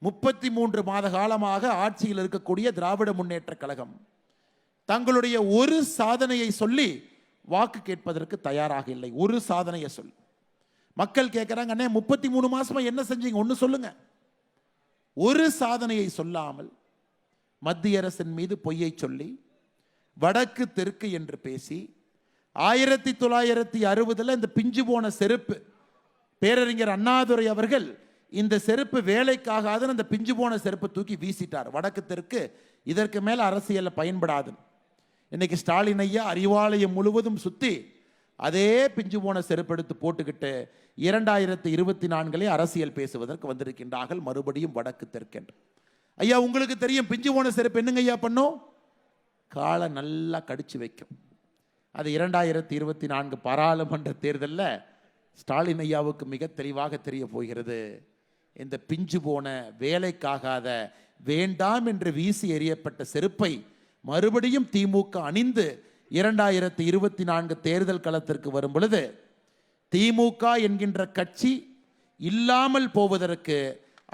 33 மாத காலமாக ஆட்சியில் இருக்கக்கூடிய திராவிட முன்னேற்ற கழகம் தங்களுடைய ஒரு சாதனையை சொல்லி வாக்கு கேட்பதற்கு தயாராக இல்லை. ஒரு சாதனையை சொல்லி மக்கள் கேட்கிறாங்க, அண்ணே 33 மாசமா என்ன செஞ்சீங்க, ஒன்னு சொல்லுங்க. ஒரு சாதனையை சொல்லாமல் மத்திய அரசின் மீது பொய்யை சொல்லி வடக்கு தெற்கு என்று பேசி 1960 இந்த பிஞ்சு போன செருப்பு பேரறிஞர் அண்ணாதுரை அவர்கள் இந்த செருப்பு வேலைக்காகாது அந்த பிஞ்சு போன செருப்பு தூக்கி வீசிட்டார். வடக்கு தெற்கு இதற்கு மேல அரசியல்ல பயன்படாது. இன்னைக்கு ஸ்டாலின் ஐயா அறிவாலயம் முழுவதும் சுத்தி அதே பிஞ்சு போன செருப்பு எடுத்து போட்டுக்கிட்டு 2024 அரசியல் பேசுவதற்கு வந்திருக்கின்றார்கள். மறுபடியும் வடக்கு தெற்கு. ஐயா உங்களுக்கு தெரியும் பிஞ்சு போன செருப்பு என்னங்க ஐயா பண்ணும்? காலை நல்லா கடிச்சு வைக்கும். அது 2024 பாராளுமன்ற தேர்தலில் ஸ்டாலின் ஐயாவுக்கு மிக தெளிவாக தெரிய போகிறது. இந்த பிஞ்சு போன வேலைக்காகாத வேண்டாம் என்று வீசி எறியப்பட்ட செருப்பை மறுபடியும் திமுக அணிந்து 2024 தேர்தல் களத்திற்கு வரும் பொழுது திமுக என்கின்ற கட்சி இல்லாமல் போவதற்கு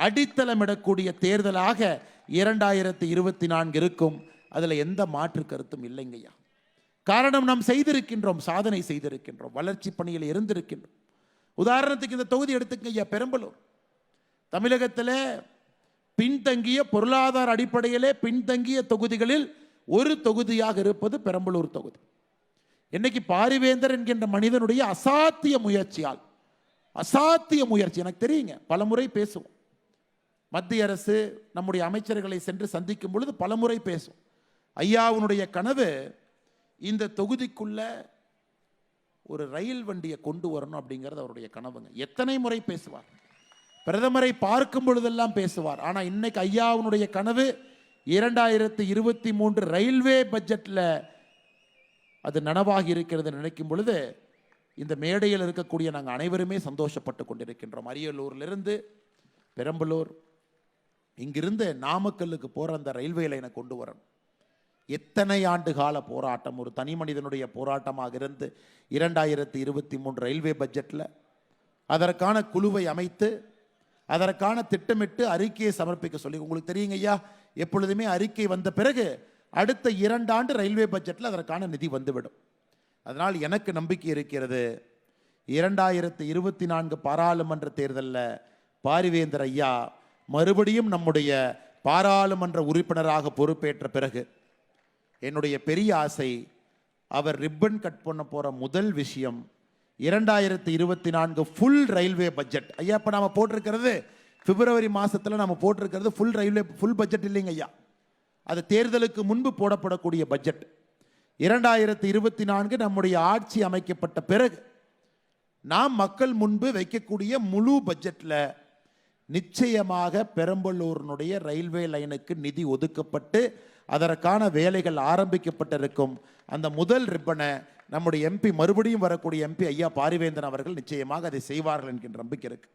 அடித்தளமிடக்கூடிய தேர்தலாக 2024 இருக்கும். அதில் எந்த மாற்று கருத்தும் இல்லைங்கய்யா. காரணம் நாம் செய்திருக்கின்றோம், சாதனை செய்திருக்கின்றோம், வளர்ச்சி பணியில் இருந்திருக்கின்றோம். உதாரணத்துக்கு இந்த தொகுதி எடுத்துக்கய்யா, பெரம்பலூர் தமிழகத்தில் பின்தங்கிய பொருளாதார அடிப்படையிலே பின்தங்கிய தொகுதிகளில் ஒரு தொகுதியாக இருப்பது பெரம்பலூர் தொகுதி. இன்னைக்கு பாரிவேந்தர் என்கின்ற மனிதனுடைய அசாத்திய முயற்சியால், அசாத்திய முயற்சி எனக்கு தெரியுங்க, பலமுறை பேசுவோம். மத்திய அரசு நம்முடைய அமைச்சர்களை சென்று சந்திக்கும் பொழுது பலமுறை பேசும். ஐயாவுடைய கனவு இந்த தொகுதிக்குள்ள ஒரு ரயில் வண்டியை கொண்டு வரணும் அப்படிங்கிறது அவருடைய கனவுங்க. எத்தனை முறை பேசுவார், பிரதமரை பார்க்கும் பொழுதெல்லாம் பேசுவார். ஆனால் இன்னைக்கு ஐயாவுடைய கனவு 2023 ரயில்வே பட்ஜெட்டில் அது நனவாகி இருக்கிறது நினைக்கும் பொழுது இந்த மேடையில் இருக்கக்கூடிய நாங்கள் அனைவருமே சந்தோஷப்பட்டு கொண்டிருக்கின்றோம். அரியலூரிலிருந்து பெரம்பலூர், இங்கிருந்து நாமக்கல்லுக்கு போகிற அந்த ரயில்வே லைனை கொண்டு வரணும். எத்தனை ஆண்டு கால போராட்டம், ஒரு தனி மனிதனுடைய போராட்டமாக இருந்து 2023 ரயில்வே பட்ஜெட்டில் அதற்கான குழுவை அமைத்து அதற்கான திட்டமிட்டு அறிக்கையை சமர்ப்பிக்க சொல்லி. உங்களுக்கு தெரியுங்க ஐயா, எப்பொழுதுமே அறிக்கை வந்த பிறகு அடுத்த 2 ஆண்டு ரயில்வே பட்ஜெட்டில் அதற்கான நிதி வந்துவிடும். அதனால் எனக்கு நம்பிக்கை இருக்கிறது, 2024 பாராளுமன்ற தேர்தலில் பாரிவேந்தர் ஐயா மறுபடியும் நம்முடைய பாராளுமன்ற உறுப்பினராக பொறுப்பேற்ற பிறகு என்னுடைய பெரிய ஆசை, அவர் ரிப்பன் கட் பண்ண போகிற முதல் விஷயம் 2024 ஃபுல் ரயில்வே பட்ஜெட். ஐயா இப்போ நாம் போட்டிருக்கிறது பிப்ரவரி மாதத்தில் நம்ம போட்டிருக்கிறது ஃபுல் ரயில்வே ஃபுல் பட்ஜெட் இல்லைங்க ஐயா, அது தேர்தலுக்கு முன்பு போடப்படக்கூடிய பட்ஜெட். 2024 நம்முடைய ஆட்சி அமைக்கப்பட்ட பிறகு நாம் மக்கள் முன்பு வைக்கக்கூடிய முழு பட்ஜெட்டில் நிச்சயமாக பெரம்பலூரினுடைய ரயில்வே லைனுக்கு நிதி ஒதுக்கப்பட்டு அதற்கான வேலைகள் ஆரம்பிக்கப்பட்டிருக்கும். அந்த முதல் ரிப்பனை நம்முடைய எம்பி, மறுபடியும் வரக்கூடிய எம்பி ஐயா பாரிவேந்தன் அவர்கள் நிச்சயமாக அதை செய்வார்கள் என்கின்ற நம்பிக்கை இருக்கு.